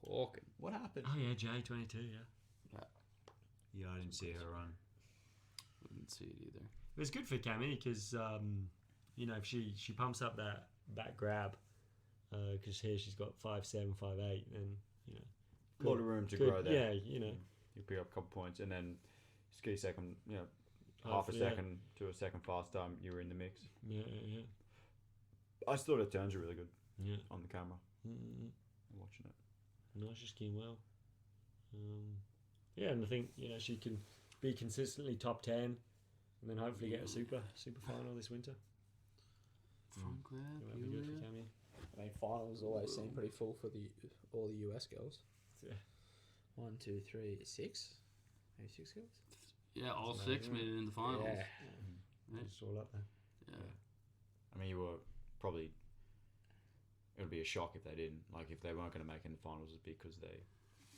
Corking. What happened? Oh yeah, J22. Yeah. Yeah, I didn't see her run. Didn't see it either. It was good for Cammy because if she pumps up that back grab, because here she's got 5'7", 5'8", then A lot of room to grow there. Yeah, You pick up a couple points and then ski second, half a Half, yeah. second to a second fast time, you were in the mix. yeah. I just thought her turns were really good Yeah. on the camera. Mm-hmm. I'm watching it. No, she's skiing well. Yeah, and I think she can be consistently top 10, and then hopefully get a super final this winter. Front grab. That'd be good for Cammy. I mean, finals always seem pretty full for all the US girls. Yeah. 1, 2, 3, 6. Maybe 6 girls. Yeah, all That's 6 amazing. made it in the finals. Yeah. Right. It's all up there. Yeah. I mean, you were probably. It would be a shock if they didn't. Like, if they weren't going to make it in the finals, it's because they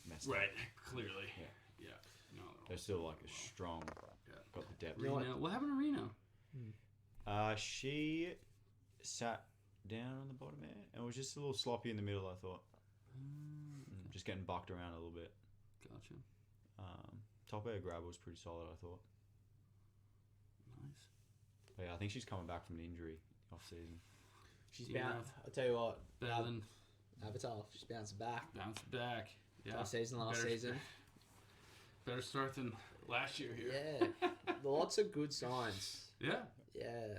messed Right. up. Clearly. Yeah. No. They're still like a strong. Yeah. Got the depth. Reno. What happened to Reno? She sat down on the bottom there and was just a little sloppy in the middle, I thought. Just getting bucked around a little bit. Gotcha. Top air grab was pretty solid, I thought. Nice. But yeah, I think she's coming back from an injury off season. She's Yeah. bound. I'll tell you what. Better than Avatar. She's bouncing back. bounce back. Yeah. Last season. Better- Better start than last year here. Yeah. Lots of good signs. Yeah. Yeah.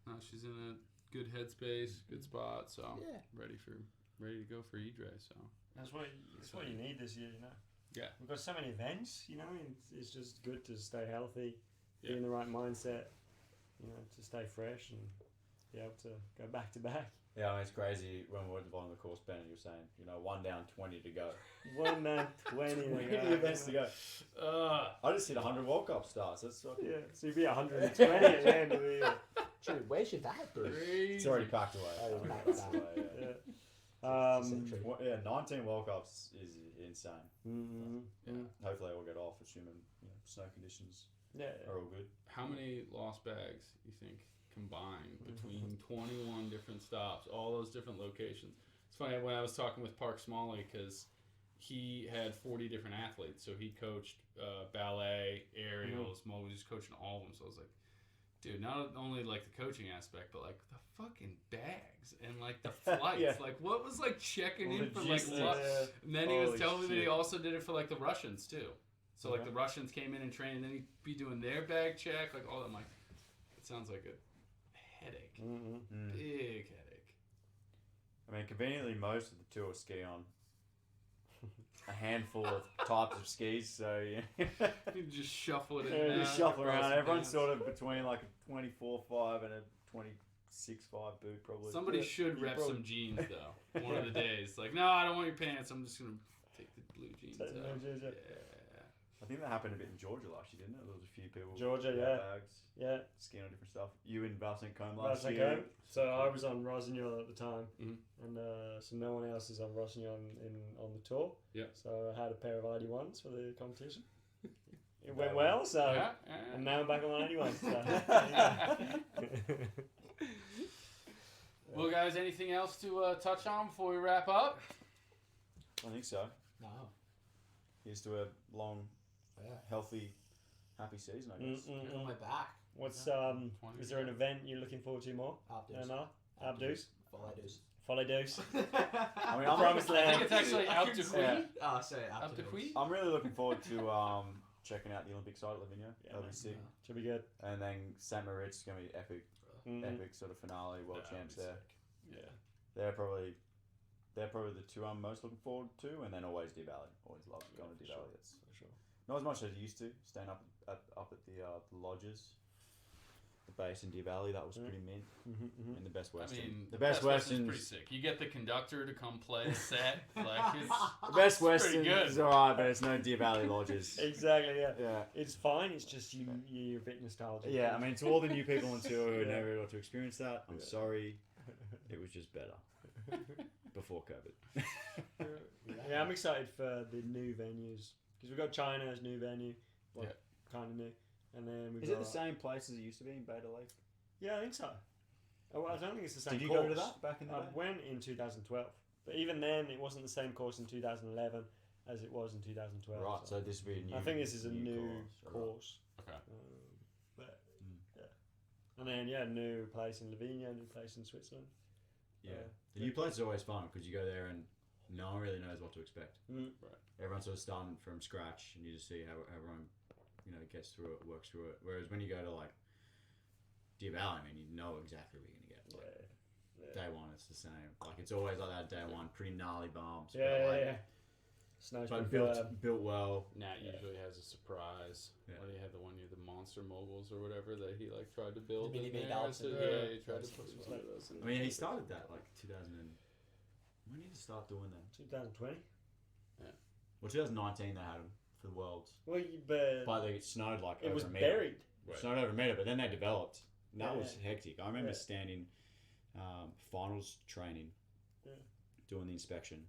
No, she's in a good headspace, good spot. So Yeah. ready to go for Idre. So That's what you need this year, Yeah. We've got so many events, and it's just good to stay healthy, be Yeah. in the right mindset, to stay fresh and be able to go back to back. Yeah, I mean, it's crazy when we were at the bottom of the course, Ben, you were saying, 1 down, 20 to go. 1 man, 20 to 20 go. events to go. I just hit 100 World Cup starts. That's fucking... Yeah, so you'd be 120 at the end of the year. Dude, where's your that, Bruce? It's already packed away. Oh, Already packed packed away. away, yeah. Yeah. 19 World Cups is insane. Mm-hmm. Hopefully they all get off, assuming snow conditions Yeah. are all good. How many lost bags you think combined between 21 different stops, all those different locations? It's funny when I was talking with Park Smalley because he had 40 different athletes, so he coached ballet, aerials, Mo was just coaching all of them. So I was like, dude, not only like the coaching aspect, but like the fucking bags and like the flights. Yeah. Like what was like checking in for like Logistics. what? And then he was Holy telling me that he shit. also did it for like the Russians too. So like Okay. the Russians came in and trained, and then he'd be doing their bag check, like all that. I'm like, it sounds like a headache, big headache. I mean, conveniently, most of the tour ski on a handful of types of skis, so yeah. You just shuffle it in. Yeah, and Just out shuffle across around. the Everyone's pants. sort of between like a 24.5 and a 26.5 boot, probably. Somebody Yeah, should you rep probably- some jeans though. One of the days, like, no, I don't want your pants. I'm just gonna take the blue jeans Take the out. blue jeans out. Yeah. I think that happened a bit in Georgia last year, didn't it? There was a few people. Georgia, with yeah. Bags, Yeah. skiing on different stuff. You in Valsent Combe That's last year. okay. So I was on Rossignol at the time, Mhm. and so no one else is on Rossignol on the tour. Yeah. So I had a pair of 81s for the competition. It went well, so Yeah. and now I'm back on 81s. So. Well, guys, anything else to touch on before we wrap up? I think so. No. Here's to a long, Yeah. healthy, happy season, I guess. Get on my back. What's 20 is there an event you're looking forward to more? Abdos. No. Abdos. Follow dos. Follow dos. I mean, Promised I land. think it's actually out to Yeah. Queen. Sorry, Up to Queen. I'm really looking forward to checking out the Olympic side at Lavinia. Yeah, That'll man. be sick. Should be good. And then St. Moritz is going to be epic, epic sort of finale, world Yeah, champs that'd there. be sick. Yeah. They're probably the two I'm most looking forward to, and then always Deer Valley. Always love going to for Deer sure. Valley. It's For sure. not as much as I used to. Staying up at the lodges, the base in Deer Valley, that was pretty mint. And the Best Western. I mean, the Best Western's Western's pretty sick. You get the conductor to come play a set. Like it's the Best pretty Western good. is alright, but it's no Deer Valley lodges. Exactly. Yeah. Yeah. It's fine. It's just you're a bit nostalgic. Yeah, I mean, to all the new people on tour who Yeah. never got to experience that, I'm Yeah. sorry. It was just better before COVID. Yeah, I'm excited for the new venues because we've got China's new venue, kind of new, and then we've Is got. it the same place as it used to be in Beta Lake? Yeah, I think so. Oh, I don't think it's the same. Did you course. go to that back in the I day? went in 2012, but even then, it wasn't the same course in 2011 as it was in 2012. Right, so this would be a new. I think this is a new right. course. Okay. But yeah, and then new place in Lavinia, new place in Switzerland. Yeah, the new place is always fun because you go there and no one really knows what to expect. Mm. Right. Everyone's sort of starting from scratch, and you just see how everyone, gets through it, works through it. Whereas when you go to like Deer Valley, I mean, you know exactly what you're gonna get. Like, Yeah. Day one, it's the same. Like it's always like that. Day one, pretty gnarly bumps. Yeah, but, like, yeah. Snow's But been built well. Nat usually has a surprise. Yeah. What do you have? The one year the monster moguls or whatever that he like tried to build. The in mini there. belts So, and yeah, he tried to That's put what's one like- of those in I mean, there. he started that like 2000. When did he start doing them? 2020. Well, 2019 they had them for the Worlds, Well, but but it snowed like it over was a meter. buried. Right. Snowed over a meter, but then they developed. And that Yeah. was hectic. I remember Yeah. standing finals training, Yeah. doing the inspection,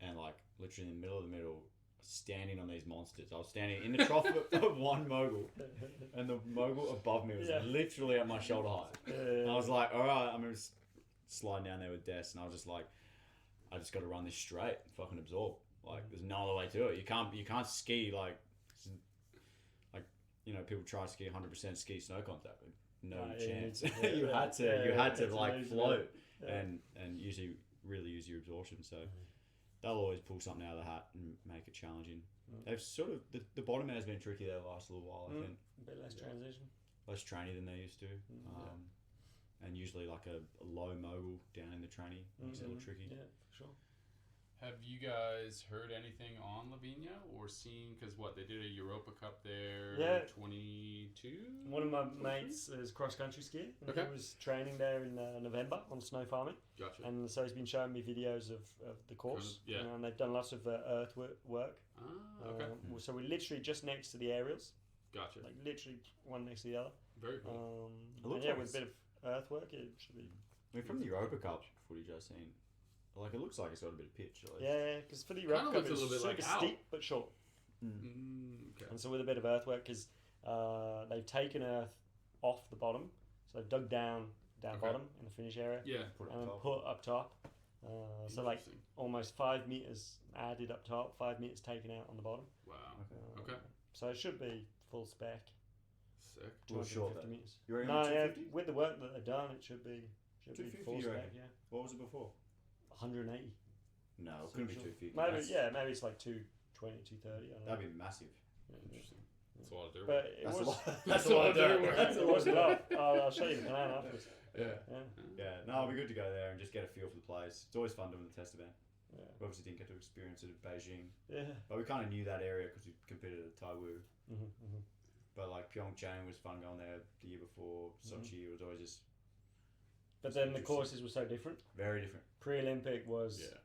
and like literally in the middle of the middle, standing on these monsters. I was standing in the trough of one mogul, and the mogul above me was Yeah. literally at my shoulder height. And I was like, all right, I'm just sliding down there with Des, and I was just like, I just got to run this straight, and fucking absorb. Like, there's no other way to it. You can't ski like people try to ski 100% ski snow contact. No No, yeah, chance. yeah, you yeah. had to Yeah, you had to it's like amazing, float yeah. and usually really use your absorption. So they'll always pull something out of the hat and make it challenging. They've sort of the bottom end has been tricky there the last little while. I think A bit less transition. less trainee than they used to. And usually like a low mogul down in the trainee makes it a little tricky. Yeah, for sure. Have you guys heard anything on Lavinia or seen? Because they did a Europa Cup there. Yeah. 22. One of my mates is cross country skiing. And Okay. He was training there in November on snow farming, Gotcha. and so he's been showing me videos of the course. Yeah. And they've done lots of earth work. Okay. So we're literally just next to the aerials, Gotcha. like literally one next to the other. Very cool. It looks And yeah, like with a bit of earthwork, it should be. I mean, from the Europa Cup footage I've seen, like it looks like it's got a bit of pitch. At least. Yeah, because for the Kinda Europa Cup, looks a it's little bit super like steep but short. Okay. And so with a bit of earthwork, because they've taken earth off the bottom, so they've dug down Okay. bottom in the finish area, Yeah. Put it and then top. put up top. So like Interesting. almost 5 meters added up top, 5 meters taken out on the bottom. Wow. Uh, Okay. So it should be full spec, Sick. Well, short 250 then. meters. You reckon No, yeah, 250? with the work that they've done, it should be 250 full you spec. reckon? Yeah, What was it before? 180. No, it couldn't be Sure. 250. Maybe That's- maybe it's like 220, 230. I don't know. That'd be massive. Yeah, yeah. Interesting. That's a lot of dirt. But it That's was. a lot. That's That's a a lot lot of of dirt dirt. work. That's It a lot was of a dirt. lot. I'll show you the plan afterwards. yeah. Yeah. Yeah, no, it'd be good to go there and just get a feel for the place. It's always fun doing the test event. Yeah. We obviously didn't get to experience it at Beijing, Yeah. but we kind of knew that area because we competed at Taiwu. Mm-hmm. But like Pyeongchang was fun going there the year before. Sochi was always just But then the Interesting. courses were so different. very different. Pre-Olympic was Yeah.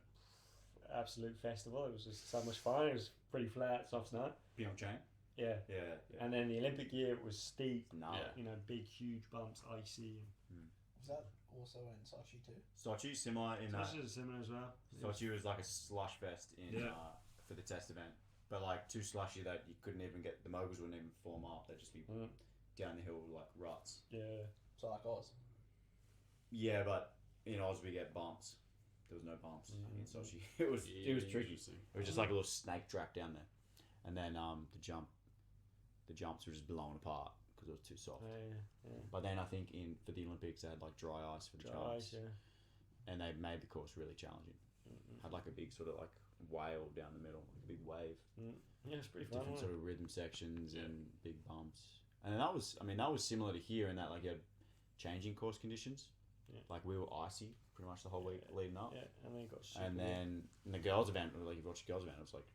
absolute festival. It was just so much fun. It was pretty flat, soft snow. Pyeongchang, Yeah. yeah. And then the Olympic year, it was steep. Gnarly. Yeah. You know, big, huge bumps, icy. Was that also in Sochi too? Sochi similar in And that. Sochi is similar as well. Sochi was like a slush fest in Yeah. for the test event, but like too slushy that you couldn't even get the moguls wouldn't even form up. They'd just be Mm. down the hill like ruts. Yeah. So like Oz. Yeah, but in Oz we get bumps. There was no bumps in Sochi. It was tricky. It was just like a little snake track down there, and then the jumps were just blown apart because it was too soft. But then I think for the Olympics they had like dry ice for the jumps, and they made the course really challenging. Had like a big sort of like whale down the middle, like a big wave. Yeah, it's pretty fun. Different sort of rhythm sections and big bumps, and then that was similar to here in that like you had changing course conditions. Yeah. Like we were icy pretty much the whole week leading up. Yeah, and then got super. And then in the girls' event, like you watched the girls' event, it was like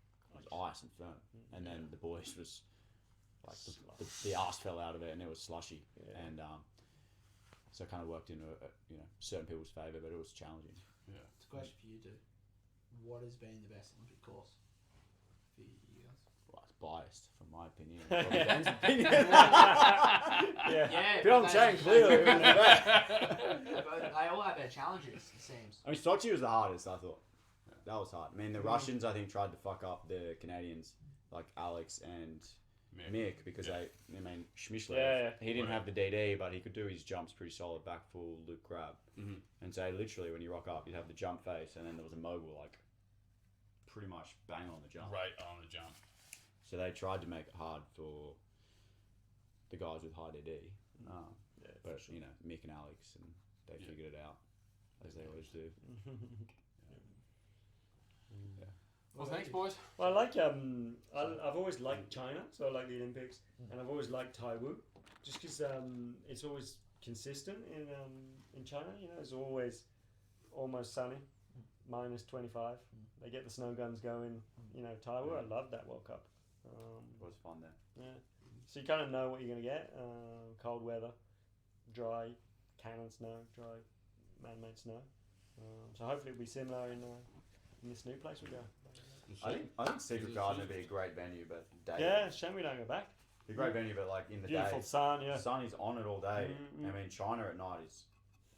ice and firm. And then the boys was like the arse fell out of it and it was slushy. Yeah. And so it kind of worked in certain people's favour, but it was challenging. Yeah. It's a question for you, dude. What has been the best Olympic course for you guys? Well, it's biased from my opinion. Probably Ben's opinion. Yeah. But I'm saying clearly. But they all have their challenges, it seems. I mean, Sochi was the hardest, I thought. That was hard. I mean, the Russians, I think, tried to fuck up the Canadians, like Alex and Mick, because Schmischler, he didn't have the DD, but he could do his jumps pretty solid, back full, loop grab. Mm-hmm. And so literally when you rock up, you'd have the jump face, and then there was a mogul, like, pretty much bang on the jump. Right on the jump. So they tried to make it hard for the guys with high DD. But, sure. Mick and Alex, and they figured it out, as they always do. Well, thanks, boys. Well, I like I've always liked China, so I like the Olympics, and I've always liked Taiwan, just because it's always consistent in China. It's always almost sunny, minus 25. They get the snow guns going. Taiwan. I love that World Cup. It was fun there. Yeah. So you kind of know what you're gonna get. Cold weather, dry, cannon snow, dry, man-made snow. So hopefully it'll be similar in this new place we go. I think Secret Garden would be a great venue, but shame we don't go back. Be a great venue, but like in the beautiful day, sun, the sun is on it all day. I mean, China at night is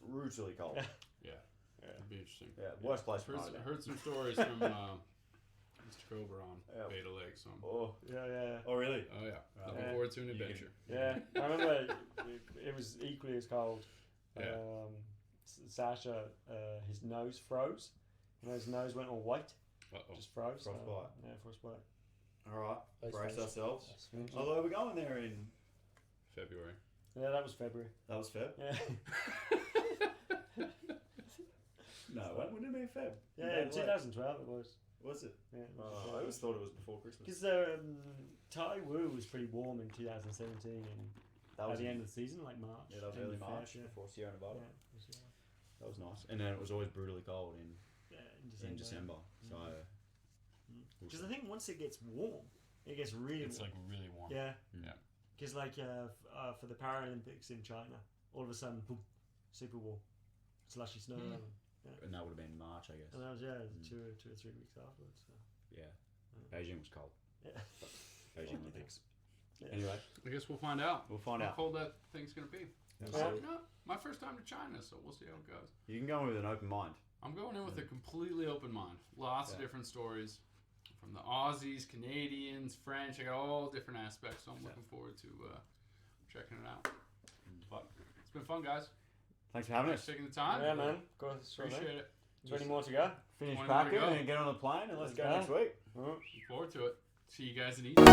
brutally cold. It'd be interesting. Yeah, worst place for heard some stories from Mr. Cobra on Beta Lake. So. Oh yeah. Oh really? Oh yeah. Looking forward to an adventure. Yeah, I remember it was equally as cold. Yeah. Sasha, his nose froze. His nose went all white. Just froze. Frostbite. Frostbite. All right, brace ourselves. Although we're going there in February. Yeah, that was February. That was Feb? Yeah. No, when would it be Feb? Yeah, 2012 it was. Was it? Yeah. I always thought it was before Christmas. Because Taiwan was pretty warm in 2017 and that was at the end of the season, like March. Yeah, that was early March before Sierra Nevada. Yeah, that was nice. And then it was always brutally cold in December. So, because I think once it gets warm, it gets really warm. It's like really warm. Yeah. Yeah. Because for the Paralympics in China, all of a sudden, boom, super warm, slushy snow. And that would have been March, I guess. And that was 2 or 3 weeks afterwards. So. Yeah. Beijing was cold. Yeah. Beijing Olympics. Yeah. Anyway, I guess we'll find out. How cold that thing's gonna be. Yeah. My first time to China, so we'll see how it goes. You can go in with an open mind. I'm going in with a completely open mind. Lots of different stories from the Aussies, Canadians, French. I got all different aspects, so I'm looking forward to checking it out. But it's been fun, guys. Thanks for having us. Taking the time. Yeah, man. Of course. Appreciate it. Is there any more to go? Finish packing and get on the plane and let's go next week. Look forward to it. See you guys in Egypt.